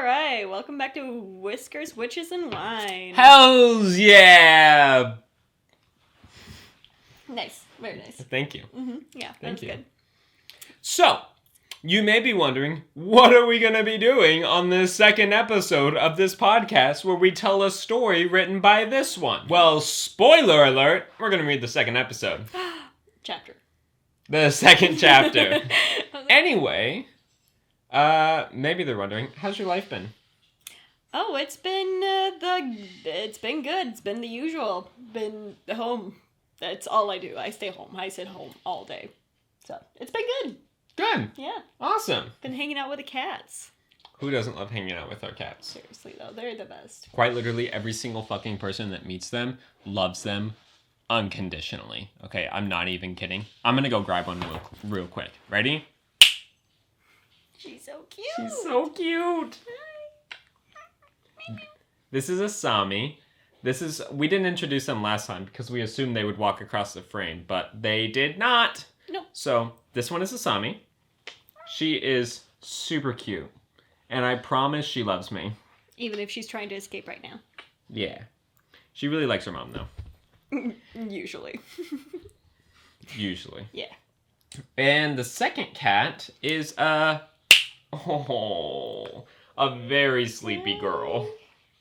Alright, welcome back to Whiskers, Witches, and Wine. Hells yeah! Nice, very nice. Thank you. Yeah, Thank you. Good. So, you may be wondering, what are we going to be doing on the second episode of this podcast where we tell a story written by this one? Well, spoiler alert, we're going to read the second episode. Chapter. The second chapter. Anyway, maybe they're wondering, how's your life been? Oh, it's been good. It's been the usual. Been home. That's all I do. I stay home. I sit home all day. So, it's been good. Good. Yeah. Awesome. Been hanging out with the cats. Who doesn't love hanging out with our cats? Seriously, though. They're the best. Quite literally, every single fucking person that meets them loves them unconditionally. Okay, I'm not even kidding. I'm gonna go grab one real quick. Ready? She's so cute. She's so cute. This is a Sami. We didn't introduce them last time because we assumed they would walk across the frame, but they did not. Nope. So, this one is a Sami. She is super cute. And I promise she loves me. Even if she's trying to escape right now. Yeah. She really likes her mom, though. Usually. Usually. Yeah. And the second cat is a very sleepy girl.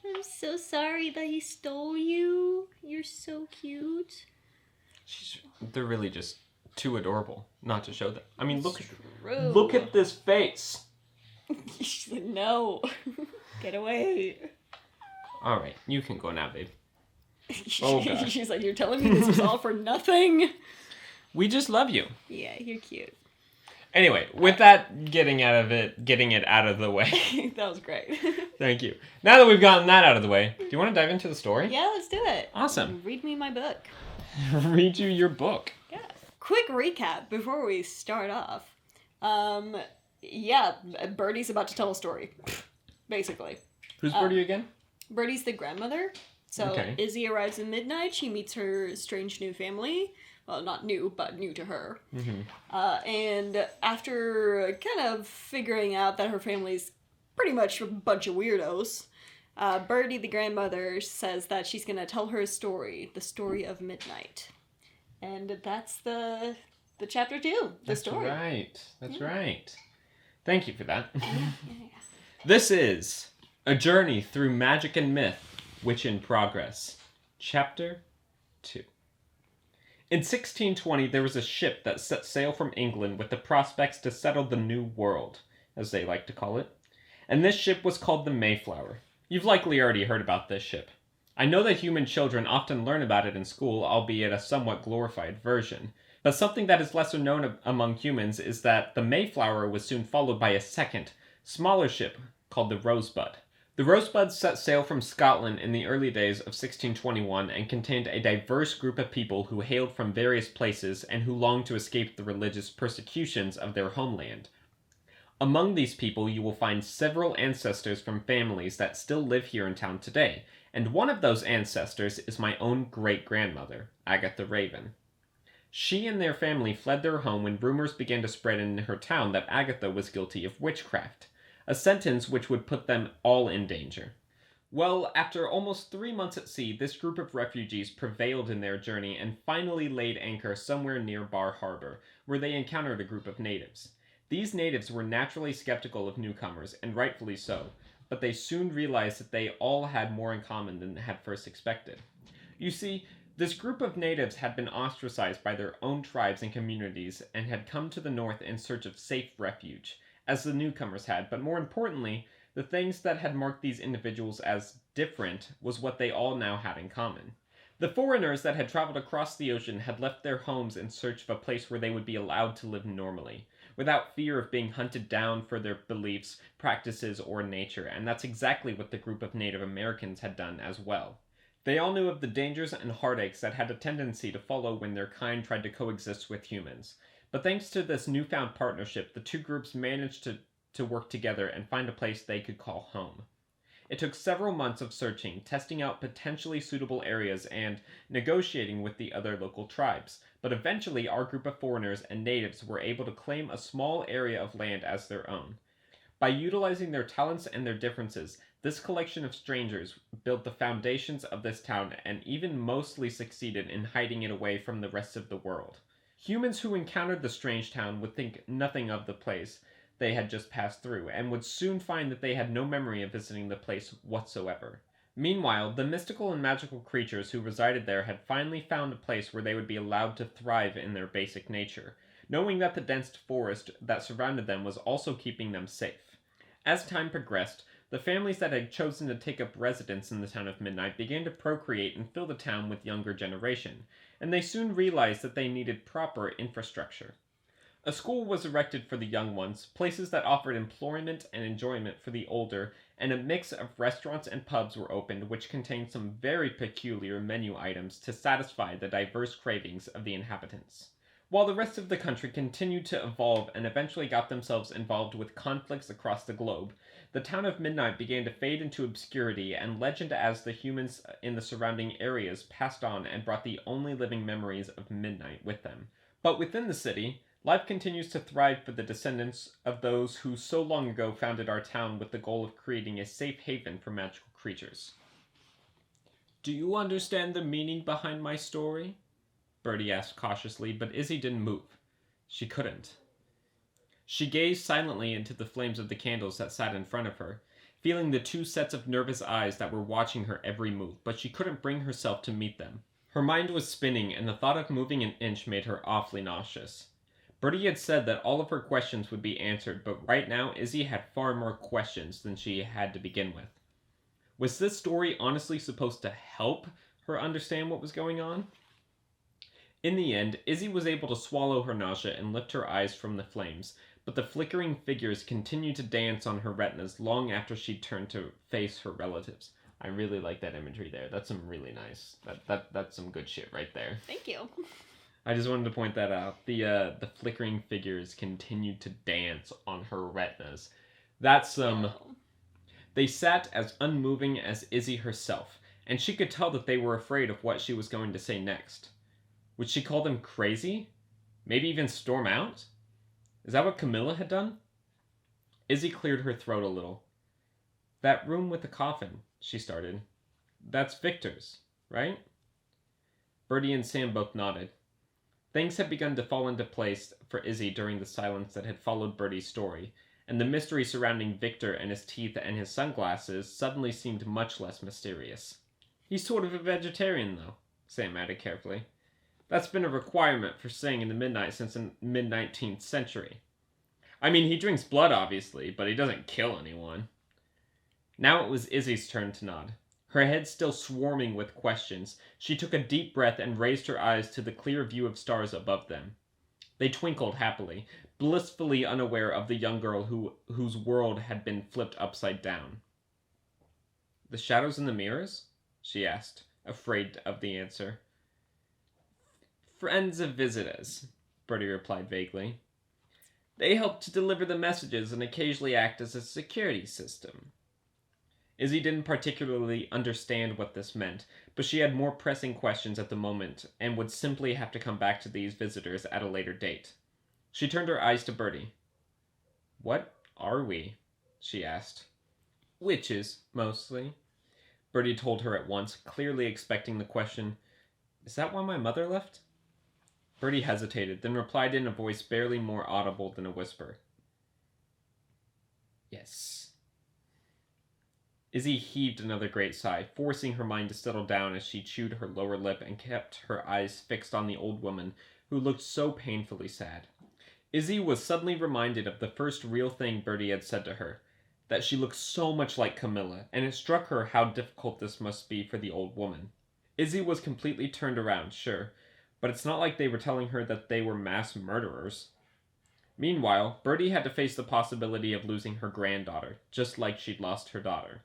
I'm so sorry that he stole you. You're so cute. They're really just too adorable not to show them. I mean, look True. at this face. She's like, no. Get away. All right, you can go now, babe. Oh, God. She's like, you're telling me this was all for nothing? We just love you. Yeah, you're cute. Anyway, with that getting it out of the way. That was great. Thank you. Now that we've gotten that out of the way, do you want to dive into the story? Yeah, let's do it. Awesome. Read me my book. Read you your book. Yeah. Quick recap before we start off. Yeah, Birdie's about to tell a story, basically. Who's Birdie again? Birdie's the grandmother. So Okay. Izzy arrives at midnight. She meets her strange new family. Well, not new, but new to her. Mm-hmm. And after kind of figuring out that her family's pretty much a bunch of weirdos, Birdie, the grandmother, says that she's going to tell her a story, the story of midnight. And that's the chapter 2, the story. That's right. Thank you for that. This is A Journey Through Magic and Myth, Which in Progress. Chapter 2. In 1620, there was a ship that set sail from England with the prospects to settle the New World, as they like to call it. And this ship was called the Mayflower. You've likely already heard about this ship. I know that human children often learn about it in school, albeit a somewhat glorified version. But something that is lesser known among humans is that the Mayflower was soon followed by a second, smaller ship called the Rosebud. The Rosebud set sail from Scotland in the early days of 1621 and contained a diverse group of people who hailed from various places and who longed to escape the religious persecutions of their homeland. Among these people you will find several ancestors from families that still live here in town today, and one of those ancestors is my own great-grandmother, Agatha Raven. She and their family fled their home when rumors began to spread in her town that Agatha was guilty of witchcraft, a sentence which would put them all in danger. Well, after almost 3 months at sea, this group of refugees prevailed in their journey and finally laid anchor somewhere near Bar Harbor, where they encountered a group of natives. These natives were naturally skeptical of newcomers, and rightfully so, but they soon realized that they all had more in common than they had first expected. You see, this group of natives had been ostracized by their own tribes and communities and had come to the north in search of safe refuge, as the newcomers had, but more importantly, the things that had marked these individuals as different was what they all now had in common. The foreigners that had traveled across the ocean had left their homes in search of a place where they would be allowed to live normally, without fear of being hunted down for their beliefs, practices, or nature, and that's exactly what the group of Native Americans had done as well. They all knew of the dangers and heartaches that had a tendency to follow when their kind tried to coexist with humans. But thanks to this newfound partnership, the two groups managed to work together and find a place they could call home. It took several months of searching, testing out potentially suitable areas, and negotiating with the other local tribes, but eventually our group of foreigners and natives were able to claim a small area of land as their own. By utilizing their talents and their differences, this collection of strangers built the foundations of this town and even mostly succeeded in hiding it away from the rest of the world. Humans who encountered the strange town would think nothing of the place they had just passed through, and would soon find that they had no memory of visiting the place whatsoever. Meanwhile, the mystical and magical creatures who resided there had finally found a place where they would be allowed to thrive in their basic nature, knowing that the dense forest that surrounded them was also keeping them safe. As time progressed, the families that had chosen to take up residence in the town of Midnight began to procreate and fill the town with younger generation, and they soon realized that they needed proper infrastructure. A school was erected for the young ones, places that offered employment and enjoyment for the older, and a mix of restaurants and pubs were opened which contained some very peculiar menu items to satisfy the diverse cravings of the inhabitants. While the rest of the country continued to evolve and eventually got themselves involved with conflicts across the globe, the town of Midnight began to fade into obscurity and legend as the humans in the surrounding areas passed on and brought the only living memories of Midnight with them. But within the city, life continues to thrive for the descendants of those who so long ago founded our town with the goal of creating a safe haven for magical creatures. Do you understand the meaning behind my story? Birdie asked cautiously, but Izzy didn't move. She couldn't. She gazed silently into the flames of the candles that sat in front of her, feeling the two sets of nervous eyes that were watching her every move, but she couldn't bring herself to meet them. Her mind was spinning, and the thought of moving an inch made her awfully nauseous. Birdie had said that all of her questions would be answered, but right now Izzy had far more questions than she had to begin with. Was this story honestly supposed to help her understand what was going on? In the end, Izzy was able to swallow her nausea and lift her eyes from the flames, but the flickering figures continued to dance on her retinas long after she turned to face her relatives. I really like that imagery there. That's some really nice. That's some good shit right there. Thank you. I just wanted to point that out. The flickering figures continued to dance on her retinas. That's They sat as unmoving as Izzy herself, and she could tell that they were afraid of what she was going to say next. Would she call them crazy? Maybe even storm out? Is that what Camilla had done? Izzy cleared her throat a little. That room with the coffin, she started. That's Victor's, right? Birdie and Sam both nodded. Things had begun to fall into place for Izzy during the silence that had followed Birdie's story, and the mystery surrounding Victor and his teeth and his sunglasses suddenly seemed much less mysterious. He's sort of a vegetarian, though, Sam added carefully. That's been a requirement for staying in the Midnight since the mid-19th century. I mean, he drinks blood, obviously, but he doesn't kill anyone. Now it was Izzy's turn to nod. Her head still swarming with questions, she took a deep breath and raised her eyes to the clear view of stars above them. They twinkled happily, blissfully unaware of the young girl whose world had been flipped upside down. The shadows in the mirrors? She asked, afraid of the answer. Friends of visitors, Birdie replied vaguely. They help to deliver the messages and occasionally act as a security system. Izzy didn't particularly understand what this meant, but she had more pressing questions at the moment and would simply have to come back to these visitors at a later date. She turned her eyes to Birdie. What are we? She asked. Witches, mostly. Birdie told her at once, clearly expecting the question, Is that why my mother left? Birdie hesitated, then replied in a voice barely more audible than a whisper. Yes. Izzy heaved another great sigh, forcing her mind to settle down as she chewed her lower lip and kept her eyes fixed on the old woman, who looked so painfully sad. Izzy was suddenly reminded of the first real thing Birdie had said to her, that she looked so much like Camilla, and it struck her how difficult this must be for the old woman. Izzy was completely turned around, sure, but it's not like they were telling her that they were mass murderers. Meanwhile, Birdie had to face the possibility of losing her granddaughter, just like she'd lost her daughter.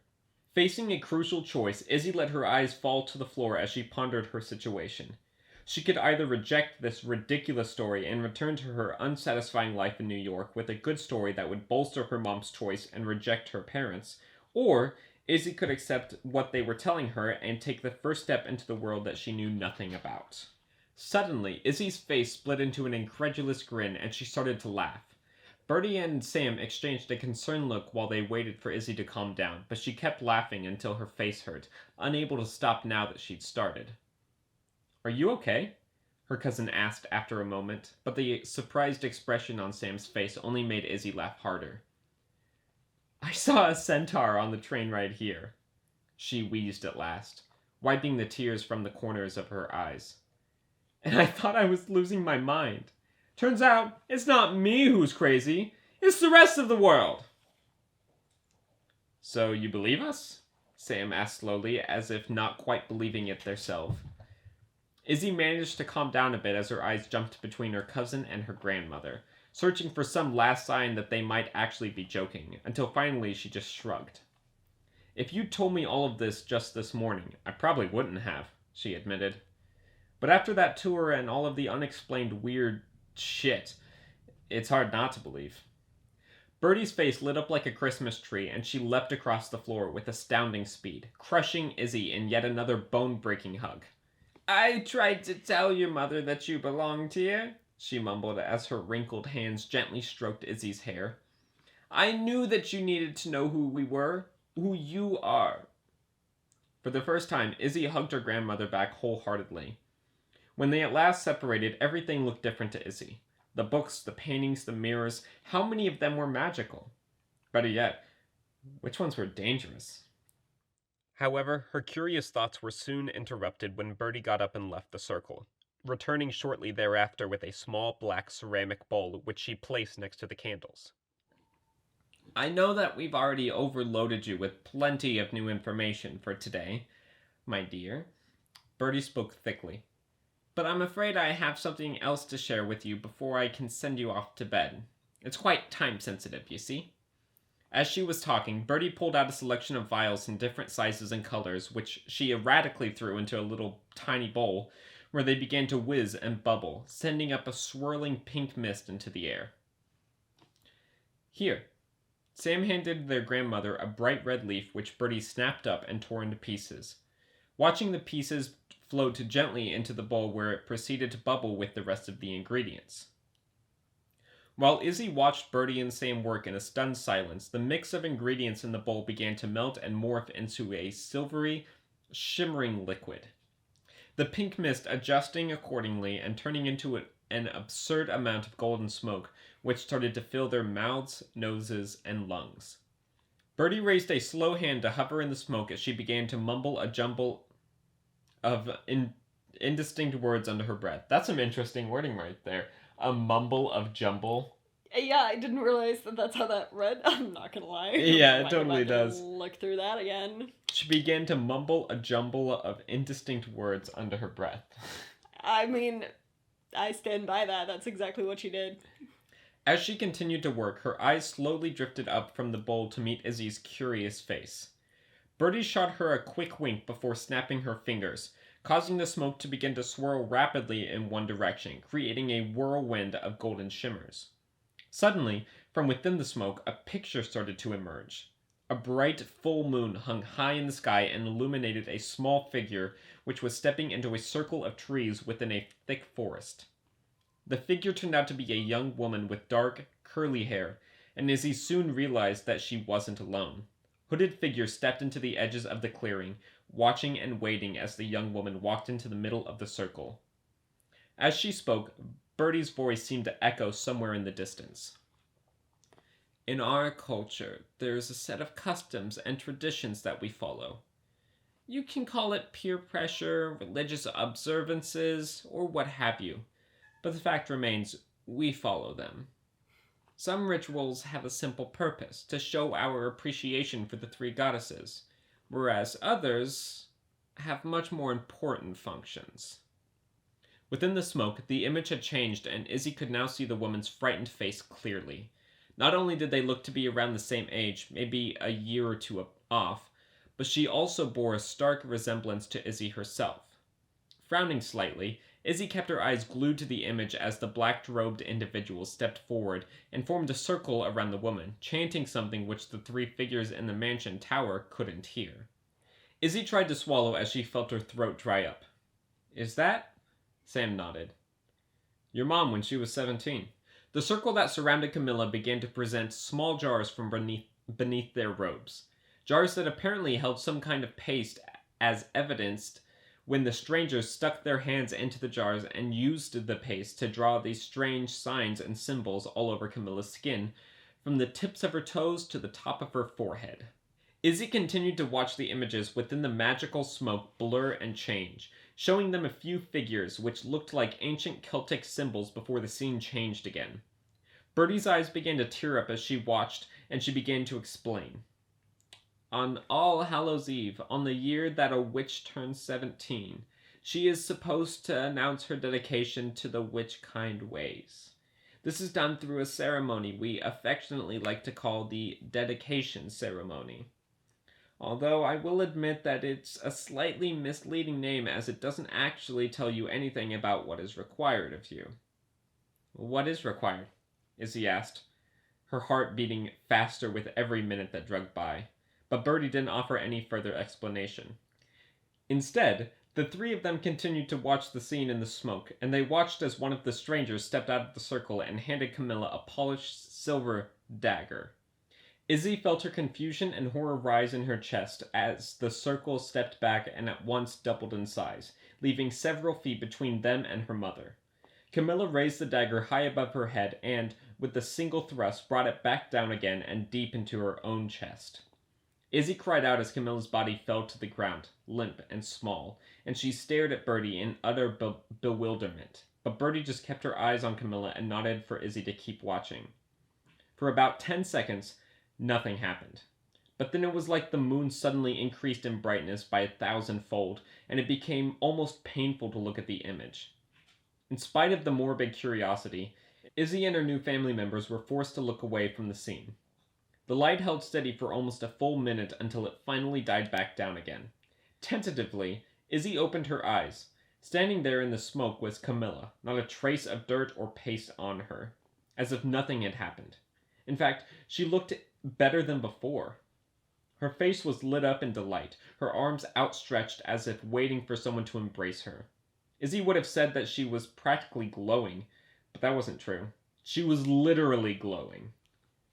Facing a crucial choice, Izzy let her eyes fall to the floor as she pondered her situation. She could either reject this ridiculous story and return to her unsatisfying life in New York with a good story that would bolster her mom's choice and reject her parents, or Izzy could accept what they were telling her and take the first step into the world that she knew nothing about. Suddenly, Izzy's face split into an incredulous grin and she started to laugh. Birdie and Sam exchanged a concerned look while they waited for Izzy to calm down, but she kept laughing until her face hurt, unable to stop now that she'd started. "Are you okay?" her cousin asked after a moment, but the surprised expression on Sam's face only made Izzy laugh harder. "I saw a centaur on the train ride here," she wheezed at last, wiping the tears from the corners of her eyes. "And I thought I was losing my mind. Turns out, it's not me who's crazy, it's the rest of the world." "So you believe us?" Sam asked slowly, as if not quite believing it themselves. Izzy managed to calm down a bit as her eyes jumped between her cousin and her grandmother, searching for some last sign that they might actually be joking, until finally she just shrugged. "If you'd told me all of this just this morning, I probably wouldn't have," she admitted. "But after that tour and all of the unexplained weird shit, it's hard not to believe." Birdie's face lit up like a Christmas tree, and she leapt across the floor with astounding speed, crushing Izzy in yet another bone-breaking hug. "I tried to tell your mother that you belonged here," she mumbled as her wrinkled hands gently stroked Izzy's hair. "I knew that you needed to know who we were, who you are." For the first time, Izzy hugged her grandmother back wholeheartedly. When they at last separated, everything looked different to Izzy. The books, the paintings, the mirrors, how many of them were magical? Better yet, which ones were dangerous? However, her curious thoughts were soon interrupted when Birdie got up and left the circle, returning shortly thereafter with a small black ceramic bowl which she placed next to the candles. "I know that we've already overloaded you with plenty of new information for today, my dear," Birdie spoke thickly. "But I'm afraid I have something else to share with you before I can send you off to bed. It's quite time-sensitive, you see." As she was talking, Birdie pulled out a selection of vials in different sizes and colors, which she erratically threw into a little tiny bowl, where they began to whiz and bubble, sending up a swirling pink mist into the air. "Here." Sam handed their grandmother a bright red leaf which Birdie snapped up and tore into pieces. Watching the pieces float gently into the bowl where it proceeded to bubble with the rest of the ingredients. While Izzy watched Birdie and Sam work in a stunned silence, the mix of ingredients in the bowl began to melt and morph into a silvery, shimmering liquid. The pink mist adjusting accordingly and turning into an absurd amount of golden smoke, which started to fill their mouths, noses, and lungs. Birdie raised a slow hand to hover in the smoke as she began to mumble a jumble of indistinct words under her breath. That's some interesting wording right there. A mumble of jumble. Yeah, I didn't realize that that's how that read. I'm not gonna lie. Yeah, it I totally does. Look through that again. She began to mumble a jumble of indistinct words under her breath. I mean, I stand by that. That's exactly what she did. As she continued to work, her eyes slowly drifted up from the bowl to meet Izzy's curious face. Birdie shot her a quick wink before snapping her fingers, causing the smoke to begin to swirl rapidly in one direction, creating a whirlwind of golden shimmers. Suddenly, from within the smoke, a picture started to emerge. A bright, full moon hung high in the sky and illuminated a small figure which was stepping into a circle of trees within a thick forest. The figure turned out to be a young woman with dark, curly hair, and Izzy soon realized that she wasn't alone. Hooded figures stepped into the edges of the clearing, watching and waiting as the young woman walked into the middle of the circle. As she spoke, Birdie's voice seemed to echo somewhere in the distance. "In our culture, there is a set of customs and traditions that we follow. You can call it peer pressure, religious observances, or what have you, but the fact remains, we follow them. Some rituals have a simple purpose, to show our appreciation for the three goddesses, whereas others have much more important functions." Within the smoke, the image had changed, and Izzy could now see the woman's frightened face clearly. Not only did they look to be around the same age, maybe a year or two off, but she also bore a stark resemblance to Izzy herself. Frowning slightly, Izzy kept her eyes glued to the image as the black-robed individual stepped forward and formed a circle around the woman, chanting something which the three figures in the mansion tower couldn't hear. Izzy tried to swallow as she felt her throat dry up. "Is that?" Sam nodded. "Your mom when she was 17. The circle that surrounded Camilla began to present small jars from beneath their robes. Jars that apparently held some kind of paste, as evidenced when the strangers stuck their hands into the jars and used the paste to draw these strange signs and symbols all over Camilla's skin, from the tips of her toes to the top of her forehead. Izzy continued to watch the images within the magical smoke blur and change, showing them a few figures which looked like ancient Celtic symbols before the scene changed again. Birdie's eyes began to tear up as she watched, and she began to explain. On All Hallows Eve, on the year that a witch turns 17, she is supposed to announce her dedication to the witch-kind ways. This is done through a ceremony we affectionately like to call the dedication ceremony. Although I will admit that it's a slightly misleading name, as it doesn't actually tell you anything about what is required of you. What is required? Izzy asked, her heart beating faster with every minute that dragged by. But Birdie didn't offer any further explanation. Instead, the three of them continued to watch the scene in the smoke, and they watched as one of the strangers stepped out of the circle and handed Camilla a polished silver dagger. Izzy felt her confusion and horror rise in her chest as the circle stepped back and at once doubled in size, leaving several feet between them and her mother. Camilla raised the dagger high above her head and, with a single thrust, brought it back down again and deep into her own chest. Izzy cried out as Camilla's body fell to the ground, limp and small, and she stared at Birdie in utter bewilderment. But Birdie just kept her eyes on Camilla and nodded for Izzy to keep watching. For about 10 seconds, nothing happened. But then it was like the moon suddenly increased in brightness by 1,000-fold, and it became almost painful to look at the image. In spite of the morbid curiosity, Izzy and her new family members were forced to look away from the scene. The light held steady for almost a full minute until it finally died back down again. Tentatively, Izzy opened her eyes. Standing there in the smoke was Camilla, not a trace of dirt or paste on her, as if nothing had happened. In fact, she looked better than before. Her face was lit up in delight, her arms outstretched as if waiting for someone to embrace her. Izzy would have said that she was practically glowing, but that wasn't true. She was literally glowing.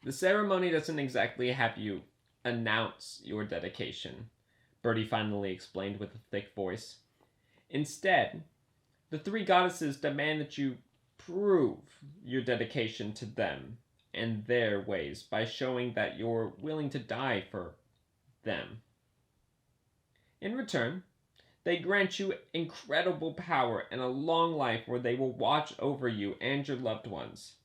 The ceremony doesn't exactly have you announce your dedication, Birdie finally explained with a thick voice. Instead, the three goddesses demand that you prove your dedication to them and their ways by showing that you're willing to die for them. In return, they grant you incredible power and a long life where they will watch over you and your loved ones.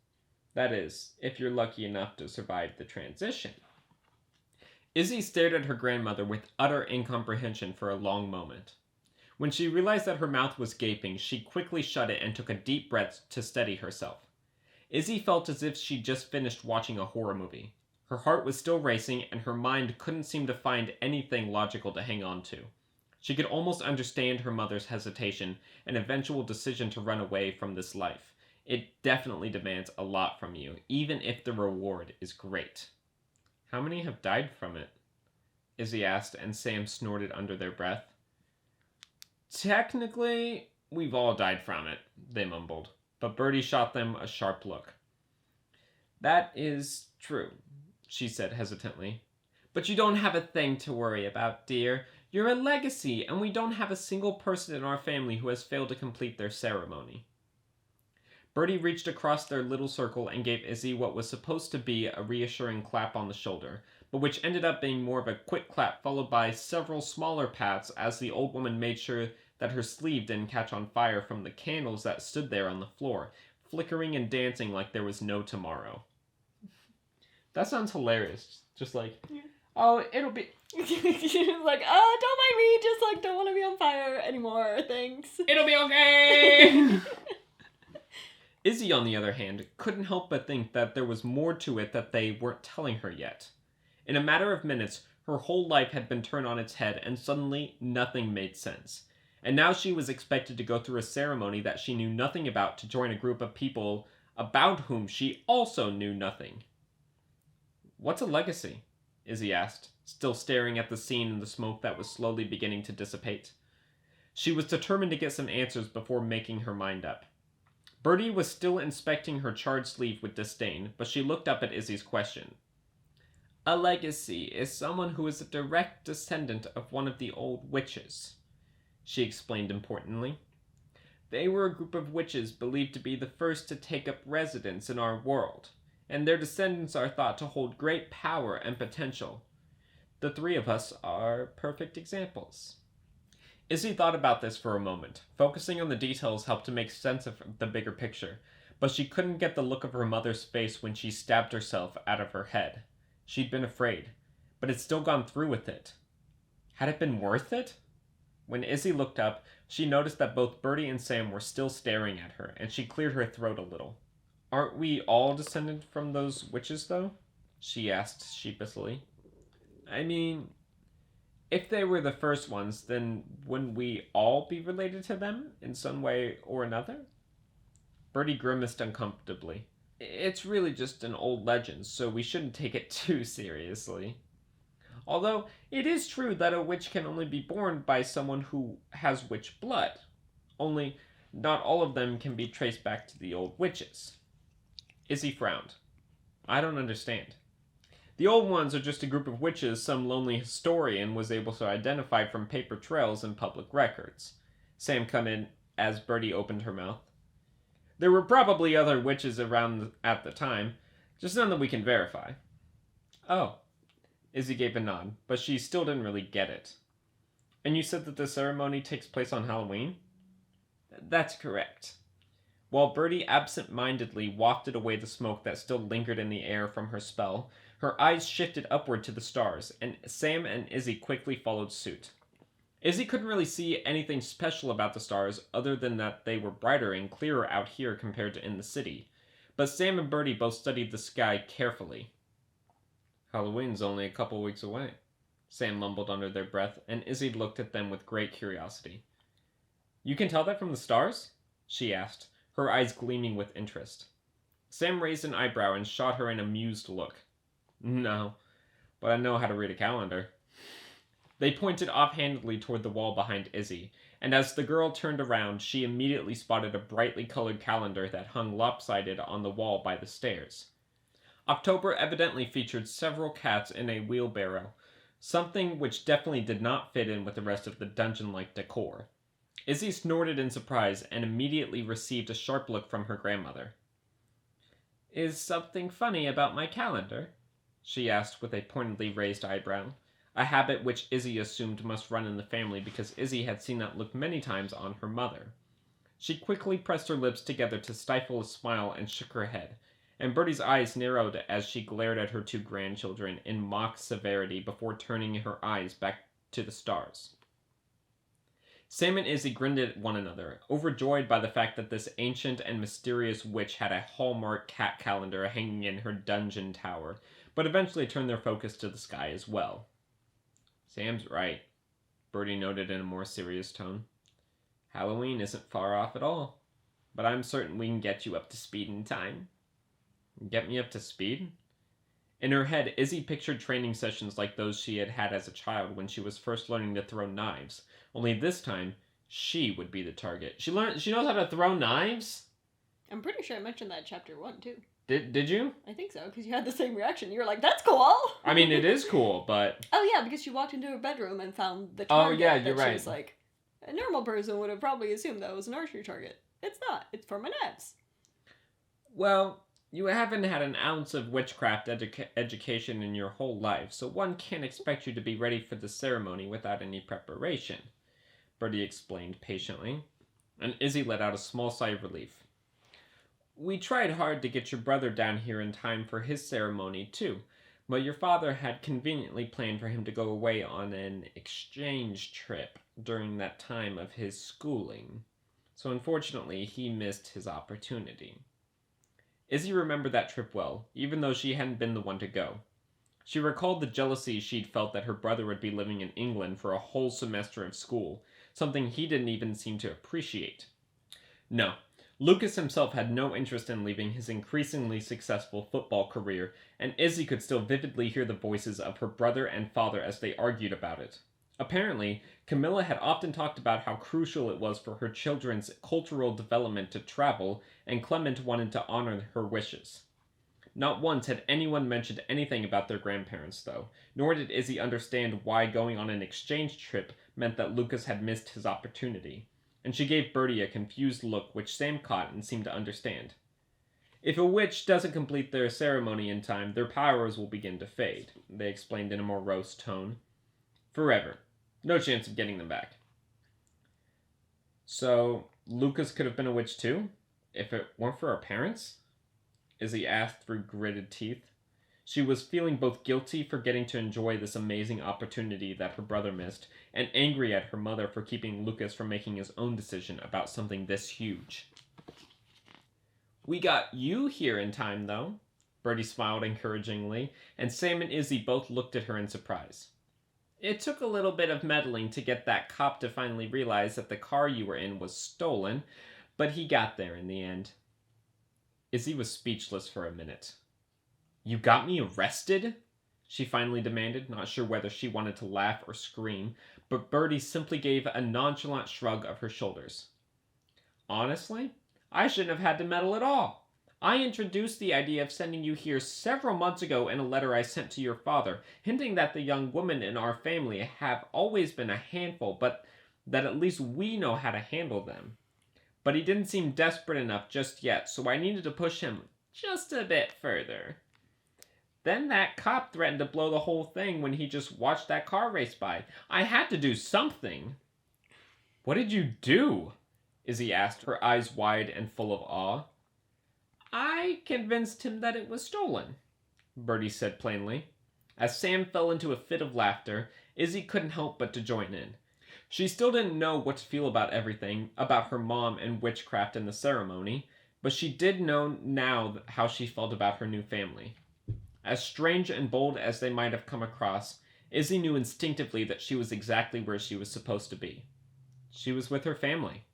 That is, if you're lucky enough to survive the transition. Izzy stared at her grandmother with utter incomprehension for a long moment. When she realized that her mouth was gaping, she quickly shut it and took a deep breath to steady herself. Izzy felt as if she'd just finished watching a horror movie. Her heart was still racing, and her mind couldn't seem to find anything logical to hang on to. She could almost understand her mother's hesitation and eventual decision to run away from this life. It definitely demands a lot from you, even if the reward is great. How many have died from it? Izzy asked, and Sam snorted under their breath. Technically, we've all died from it, they mumbled, but Birdie shot them a sharp look. That is true, she said hesitantly. But you don't have a thing to worry about, dear. You're a legacy, and we don't have a single person in our family who has failed to complete their ceremony. Birdie reached across their little circle and gave Izzy what was supposed to be a reassuring clap on the shoulder, but which ended up being more of a quick clap followed by several smaller pats as the old woman made sure that her sleeve didn't catch on fire from the candles that stood there on the floor, flickering and dancing like there was no tomorrow. That sounds hilarious. Just like, oh, it'll be... like, don't mind me, just don't want to be on fire anymore, thanks. It'll be okay! Izzy, on the other hand, couldn't help but think that there was more to it that they weren't telling her yet. In a matter of minutes, her whole life had been turned on its head, and suddenly nothing made sense. And now she was expected to go through a ceremony that she knew nothing about to join a group of people about whom she also knew nothing. What's a legacy? Izzy asked, still staring at the scene in the smoke that was slowly beginning to dissipate. She was determined to get some answers before making her mind up. Birdie was still inspecting her charred sleeve with disdain, but she looked up at Izzy's question. A legacy is someone who is a direct descendant of one of the old witches, she explained importantly. They were a group of witches believed to be the first to take up residence in our world, and their descendants are thought to hold great power and potential. The three of us are perfect examples. Izzy thought about this for a moment. Focusing on the details helped to make sense of the bigger picture, but she couldn't get the look of her mother's face when she stabbed herself out of her head. She'd been afraid, but had still gone through with it. Had it been worth it? When Izzy looked up, she noticed that both Birdie and Sam were still staring at her, and she cleared her throat a little. Aren't we all descended from those witches, though? She asked sheepishly. I mean, if they were the first ones, then wouldn't we all be related to them in some way or another? Birdie grimaced uncomfortably. It's really just an old legend, so we shouldn't take it too seriously. Although, it is true that a witch can only be born by someone who has witch blood. Only, not all of them can be traced back to the old witches. Izzy frowned. I don't understand. The old ones are just a group of witches some lonely historian was able to identify from paper trails and public records. Sam cut in as Birdie opened her mouth. There were probably other witches around at the time, just none that we can verify. Oh. Izzy gave a nod, but she still didn't really get it. And you said that the ceremony takes place on Halloween? That's correct. While Birdie absent-mindedly wafted away the smoke that still lingered in the air from her spell, her eyes shifted upward to the stars, and Sam and Izzy quickly followed suit. Izzy couldn't really see anything special about the stars other than that they were brighter and clearer out here compared to in the city, but Sam and Birdie both studied the sky carefully. Halloween's only a couple weeks away, Sam mumbled under their breath, and Izzy looked at them with great curiosity. You can tell that from the stars? She asked, her eyes gleaming with interest. Sam raised an eyebrow and shot her an amused look. No, but I know how to read a calendar. They pointed offhandedly toward the wall behind Izzy, and as the girl turned around, she immediately spotted a brightly colored calendar that hung lopsided on the wall by the stairs. October evidently featured several cats in a wheelbarrow, something which definitely did not fit in with the rest of the dungeon-like decor. Izzy snorted in surprise and immediately received a sharp look from her grandmother. Is something funny about my calendar? She asked with a pointedly raised eyebrow, a habit which Izzy assumed must run in the family because Izzy had seen that look many times on her mother. She quickly pressed her lips together to stifle a smile and shook her head, and Birdie's eyes narrowed as she glared at her two grandchildren in mock severity before turning her eyes back to the stars. Sam and Izzy grinned at one another, overjoyed by the fact that this ancient and mysterious witch had a hallmark cat calendar hanging in her dungeon tower, but eventually turned their focus to the sky as well. Sam's right, Birdie noted in a more serious tone. Halloween isn't far off at all, but I'm certain we can get you up to speed in time. Get me up to speed? In her head, Izzy pictured training sessions like those she had had as a child when she was first learning to throw knives. Only this time, she would be the target. She knows how to throw knives? I'm pretty sure I mentioned that in chapter 1, too. Did you? I think so, because you had the same reaction. You were like, that's cool! I mean, it is cool, but... Oh, yeah, because she walked into her bedroom and found the target. Oh, yeah, you're that right. She was like, a normal person would have probably assumed that was an archery target. It's not. It's for my knives. Well, you haven't had an ounce of witchcraft education in your whole life, so one can't expect you to be ready for the ceremony without any preparation, Birdie explained patiently, and Izzy let out a small sigh of relief. We tried hard to get your brother down here in time for his ceremony, too, but your father had conveniently planned for him to go away on an exchange trip during that time of his schooling, so unfortunately he missed his opportunity. Izzy remembered that trip well, even though she hadn't been the one to go. She recalled the jealousy she'd felt that her brother would be living in England for a whole semester of school, something he didn't even seem to appreciate. No, Lucas himself had no interest in leaving his increasingly successful football career, and Izzy could still vividly hear the voices of her brother and father as they argued about it. Apparently, Camilla had often talked about how crucial it was for her children's cultural development to travel, and Clement wanted to honor her wishes. Not once had anyone mentioned anything about their grandparents, though, nor did Izzy understand why going on an exchange trip meant that Lucas had missed his opportunity, and she gave Birdie a confused look which Sam caught and seemed to understand. If a witch doesn't complete their ceremony in time, their powers will begin to fade, they explained in a morose tone. Forever. No chance of getting them back. So, Lucas could have been a witch too? If it weren't for our parents? Izzy asked through gritted teeth. She was feeling both guilty for getting to enjoy this amazing opportunity that her brother missed, and angry at her mother for keeping Lucas from making his own decision about something this huge. We got you here in time, though. Birdie smiled encouragingly, and Sam and Izzy both looked at her in surprise. It took a little bit of meddling to get that cop to finally realize that the car you were in was stolen, but he got there in the end. Izzy was speechless for a minute. You got me arrested? She finally demanded, not sure whether she wanted to laugh or scream, but Birdie simply gave a nonchalant shrug of her shoulders. Honestly, I shouldn't have had to meddle at all. I introduced the idea of sending you here several months ago in a letter I sent to your father, hinting that the young women in our family have always been a handful, but that at least we know how to handle them. But he didn't seem desperate enough just yet, so I needed to push him just a bit further. Then that cop threatened to blow the whole thing when he just watched that car race by. I had to do something. What did you do? Izzy asked, her eyes wide and full of awe. I convinced him that it was stolen, Birdie said plainly. As Sam fell into a fit of laughter, Izzy couldn't help but to join in. She still didn't know what to feel about everything, about her mom and witchcraft and the ceremony, but she did know now how she felt about her new family. As strange and bold as they might have come across, Izzy knew instinctively that she was exactly where she was supposed to be. She was with her family.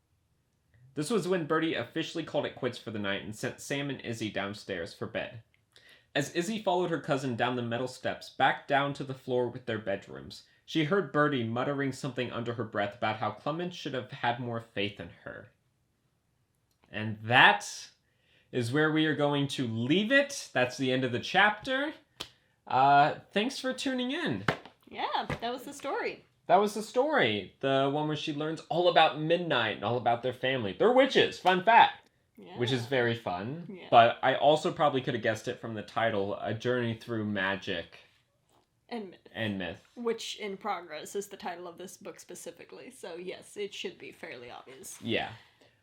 This was when Birdie officially called it quits for the night and sent Sam and Izzy downstairs for bed. As Izzy followed her cousin down the metal steps back down to the floor with their bedrooms, she heard Birdie muttering something under her breath about how Clement should have had more faith in her. And that is where we are going to leave it. That's the end of the chapter. Thanks for tuning in. Yeah, that was the story. That was the story. The one where she learns all about Midnight and all about their family. They're witches, fun fact. Yeah. Which is very fun. Yeah. But I also probably could have guessed it from the title, A Journey Through Magic. And Myth. Which, in progress, is the title of this book specifically. So, yes, it should be fairly obvious. Yeah.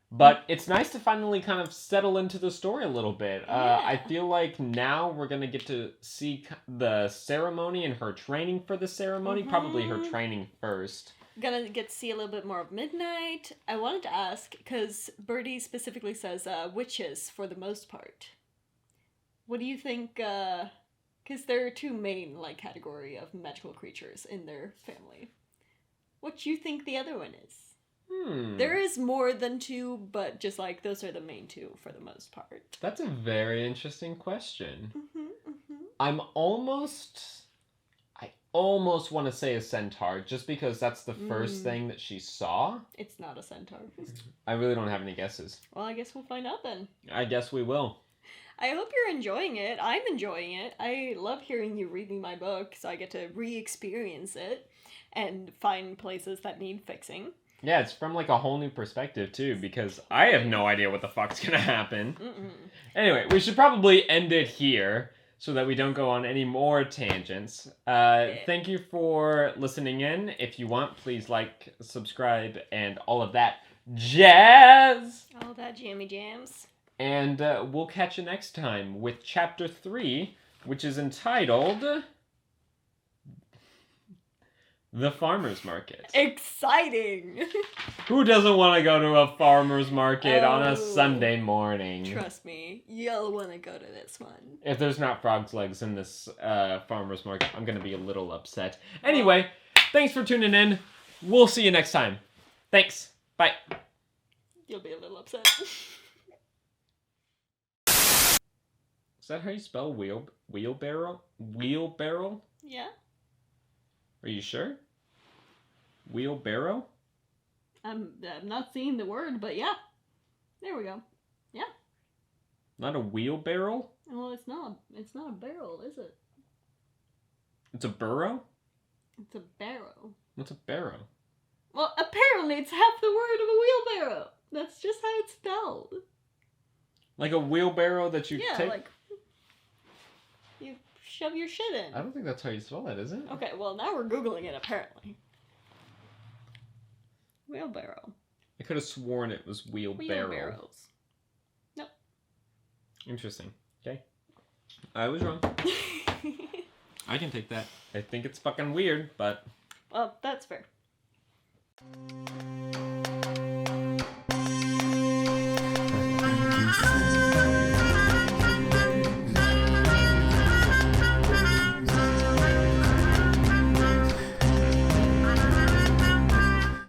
But it's nice to finally kind of settle into the story a little bit. Yeah. I feel like now we're going to get to see the ceremony and her training for the ceremony. Mm-hmm. Probably her training first. Gonna get to see a little bit more of Midnight. I wanted to ask, because Birdie specifically says witches for the most part. What do you think, because there are two main category of magical creatures in their family. What do you think the other one is? There is more than two, but just those are the main two for the most part. That's a very interesting question. I almost want to say a centaur, just because that's the first thing that she saw. It's not a centaur. I really don't have any guesses. Well, I guess we'll find out then. I guess we will. I hope you're enjoying it. I'm enjoying it. I love hearing you read me my book, so I get to re-experience it and find places that need fixing. Yeah, it's from a whole new perspective too, because I have no idea what the fuck's gonna happen. Anyway, we should probably end it here so that we don't go on any more tangents. Thank you for listening in. If you want, please subscribe, and all of that jazz. All that jammy jams. And we'll catch you next time with Chapter 3, which is entitled The Farmer's Market. Exciting! Who doesn't want to go to a farmer's market on a Sunday morning? Trust me, you'll want to go to this one. If there's not frog's legs in this farmer's market, I'm going to be a little upset. Anyway, thanks for tuning in. We'll see you next time. Thanks. Bye. You'll be a little upset. Is that how you spell wheelbarrow? Wheelbarrow? Yeah. Are you sure? Wheelbarrow? I'm not seeing the word, but yeah. There we go. Yeah. Not a wheelbarrow? Well, it's not a barrel, is it? It's a burrow? It's a barrow. What's a barrow? Well, apparently it's half the word of a wheelbarrow. That's just how it's spelled. Like a wheelbarrow that you take? Yeah, like you shove your shit in. I don't think that's how you spell that, is it? Okay, well now we're Googling it apparently. Wheelbarrow. I could have sworn it was wheelbarrow. Wheelbarrows. Nope. Interesting. Okay. I was wrong. I can take that. I think it's fucking weird, but... Well, that's fair.